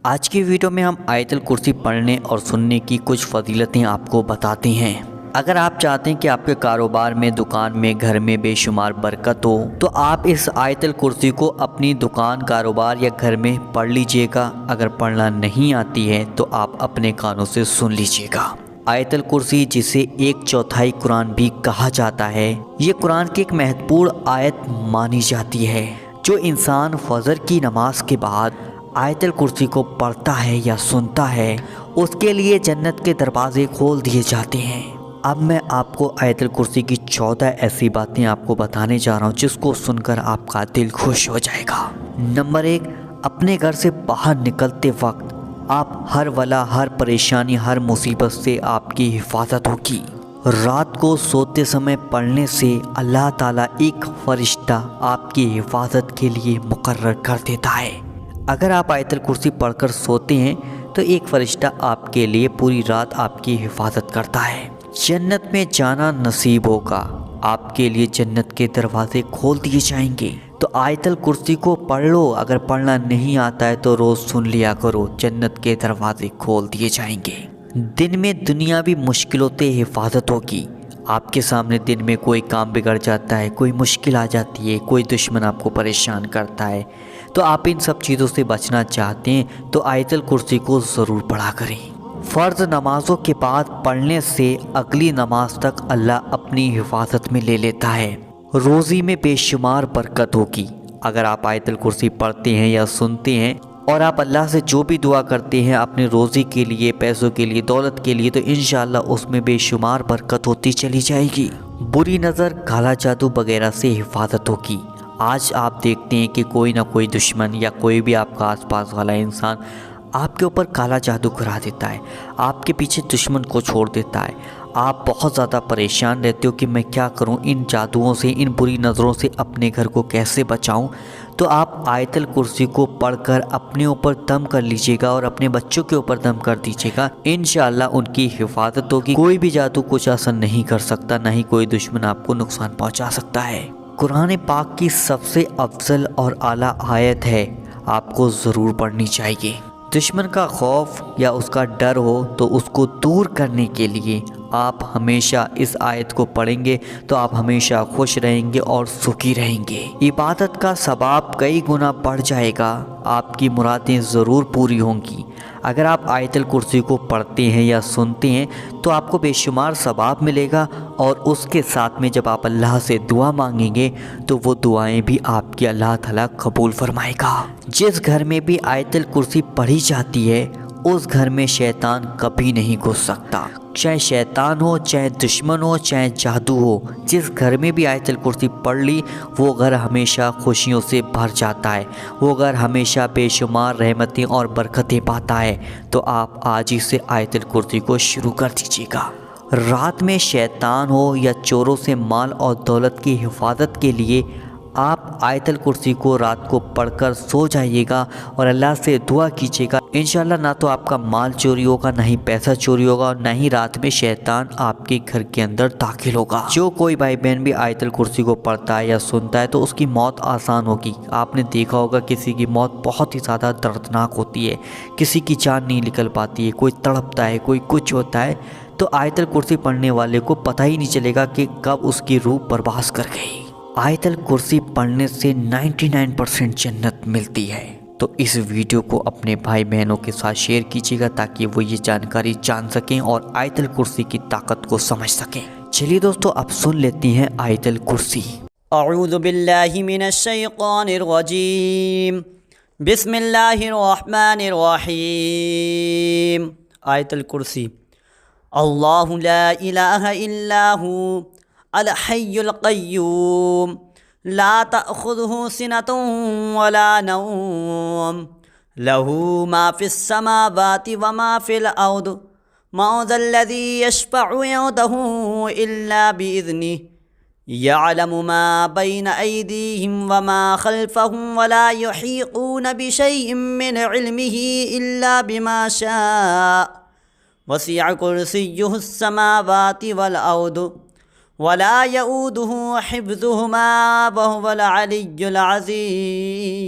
آج کی ویڈیو میں ہم آیت الکرسی پڑھنے اور سننے کی کچھ فضیلتیں آپ کو بتاتے ہیں۔ اگر آپ چاہتے ہیں کہ آپ کے کاروبار میں، دکان میں، گھر میں بے شمار برکت ہو تو آپ اس آیت الکرسی کو اپنی دکان، کاروبار یا گھر میں پڑھ لیجئے گا۔ اگر پڑھنا نہیں آتی ہے تو آپ اپنے کانوں سے سن لیجئے گا۔ آیت الکرسی، جسے 1/4 قرآن بھی کہا جاتا ہے، یہ قرآن کی ایک مہتوپورن آیت مانی جاتی ہے۔ جو انسان فجر کی نماز کے بعد آیت الکرسی کو پڑھتا ہے یا سنتا ہے، اس کے لیے جنت کے دروازے کھول دیے جاتے ہیں۔ اب میں آپ کو آیت الکرسی کی 14 ایسی باتیں آپ کو بتانے جا رہا ہوں جس کو سن کر آپ کا دل خوش ہو جائے گا۔ نمبر 1، اپنے گھر سے باہر نکلتے وقت آپ ہر ولا، ہر پریشانی، ہر مصیبت سے آپ کی حفاظت ہوگی۔ رات کو سوتے سمے پڑھنے سے اللہ تعالیٰ ایک فرشتہ آپ کی حفاظت کے لیے مقرر کر دیتا ہے۔ اگر آپ آیت الکرسی پڑھ کر سوتے ہیں تو ایک فرشتہ آپ کے لیے پوری رات آپ کی حفاظت کرتا ہے۔ جنت میں جانا نصیب ہوگا، آپ کے لیے جنت کے دروازے کھول دیے جائیں گے۔ تو آیت الکرسی کو پڑھ لو، اگر پڑھنا نہیں آتا ہے تو روز سن لیا کرو، جنت کے دروازے کھول دیے جائیں گے۔ دن میں دنیاوی مشکلوں سے حفاظت ہوگی۔ آپ کے سامنے دن میں کوئی کام بگڑ جاتا ہے، کوئی مشکل آ جاتی ہے، کوئی دشمن آپ کو پریشان کرتا ہے، تو آپ ان سب چیزوں سے بچنا چاہتے ہیں تو آیت الکرسی کو ضرور پڑھا کریں۔ فرض نمازوں کے بعد پڑھنے سے اگلی نماز تک اللہ اپنی حفاظت میں لے لیتا ہے۔ روزی میں بے شمار برکت ہوگی۔ اگر آپ آیت الکرسی پڑھتے ہیں یا سنتے ہیں اور آپ اللہ سے جو بھی دعا کرتے ہیں اپنے روزی کے لیے، پیسوں کے لیے، دولت کے لیے، تو انشاءاللہ اس میں بے شمار برکت ہوتی چلی جائے گی۔ بری نظر، کالا جادو وغیرہ سے حفاظت ہوگی۔ آج آپ دیکھتے ہیں کہ کوئی نہ کوئی دشمن یا کوئی بھی آپ کا آس پاس والا انسان آپ کے اوپر کالا جادو کرا دیتا ہے، آپ کے پیچھے دشمن کو چھوڑ دیتا ہے۔ آپ بہت زیادہ پریشان رہتے ہو کہ میں کیا کروں، ان جادوؤں سے، ان بری نظروں سے اپنے گھر کو کیسے بچاؤں۔ تو آپ آیت الکرسی کو پڑھ کر اپنے اوپر دم کر لیجئے گا اور اپنے بچوں کے اوپر دم کر دیجئے گا، انشاءاللہ ان کی حفاظت ہوگی۔ کوئی بھی جادو کچھ اثر نہیں کر سکتا، نہ ہی کوئی دشمن آپ کو نقصان پہنچا سکتا ہے۔ قرآن پاک کی سب سے افضل اور اعلیٰ آیت ہے، آپ کو ضرور پڑھنی چاہیے۔ دشمن کا خوف یا اس کا ڈر ہو تو اس کو دور کرنے کے لیے آپ ہمیشہ اس آیت کو پڑھیں گے تو آپ ہمیشہ خوش رہیں گے اور سکھی رہیں گے۔ عبادت کا ثواب کئی گنا بڑھ جائے گا، آپ کی مرادیں ضرور پوری ہوں گی۔ اگر آپ آیت الکرسی کو پڑھتے ہیں یا سنتے ہیں تو آپ کو بے شمار ثواب ملے گا، اور اس کے ساتھ میں جب آپ اللہ سے دعا مانگیں گے تو وہ دعائیں بھی آپ کی اللہ تعالیٰ قبول فرمائے گا۔ جس گھر میں بھی آیت الکرسی پڑھی جاتی ہے اس گھر میں شیطان کبھی نہیں گھس سکتا، چاہے شیطان ہو، چاہے دشمن ہو، چاہے جادو ہو۔ جس گھر میں بھی آیت الکرسی پڑھ لی وہ گھر ہمیشہ خوشیوں سے بھر جاتا ہے، وہ گھر ہمیشہ بے شمار رحمتیں اور برکتیں پاتا ہے۔ تو آپ آج ہی سے آیت الکرسی کو شروع کر دیجیے گا۔ رات میں شیطان ہو یا چوروں سے مال اور دولت کی حفاظت کے لیے آپ آیت الکرسی کو رات کو پڑھ کر سو جائیے گا اور اللہ سے دعا کیجیے گا، انشاءاللہ نہ تو آپ کا مال چوری ہوگا، نہ ہی پیسہ چوری ہوگا، اور نہ ہی رات میں شیطان آپ کے گھر کے اندر داخل ہوگا۔ جو کوئی بھائی بہن بھی آیت الکرسی کو پڑھتا ہے یا سنتا ہے تو اس کی موت آسان ہوگی۔ آپ نے دیکھا ہوگا کسی کی موت بہت ہی زیادہ دردناک ہوتی ہے، کسی کی جان نہیں نکل پاتی ہے، کوئی تڑپتا ہے، کوئی کچھ ہوتا ہے، تو آیت الکرسی پڑھنے والے کو پتہ ہی نہیں چلے گا کہ کب اس کی روح پرواز کر گئی۔ آیت الکرسی پڑھنے سے 99% جنت ملتی ہے۔ تو اس ویڈیو کو اپنے بھائی بہنوں کے ساتھ شیئر کیجیے گا تاکہ وہ یہ جانکاری جان سکیں اور آیت الکرسی کی طاقت کو سمجھ سکیں۔ چلیے دوستو، اب سن لیتے ہیں آیت الکرسی۔ اعوذ باللہ من الشیطان الرجیم، بسم اللہ الرحمن الرحیم۔ آیت الکرسی۔ اللہ لا الہ الا هو الحی القیوم لا تأخذہ سنۃ ولا نوم لہ ما فی السماوات وما فی الارض من ذا الذی یشفع عنده الا بإذنہ یعلم ما بین ایدیہم وما خلفہم ولا یحیطون بشیء من علمہ الا بما شاء وسع کرسیہ السماوات والارض ولا يؤوده حفظهما وهو العلي العظيم۔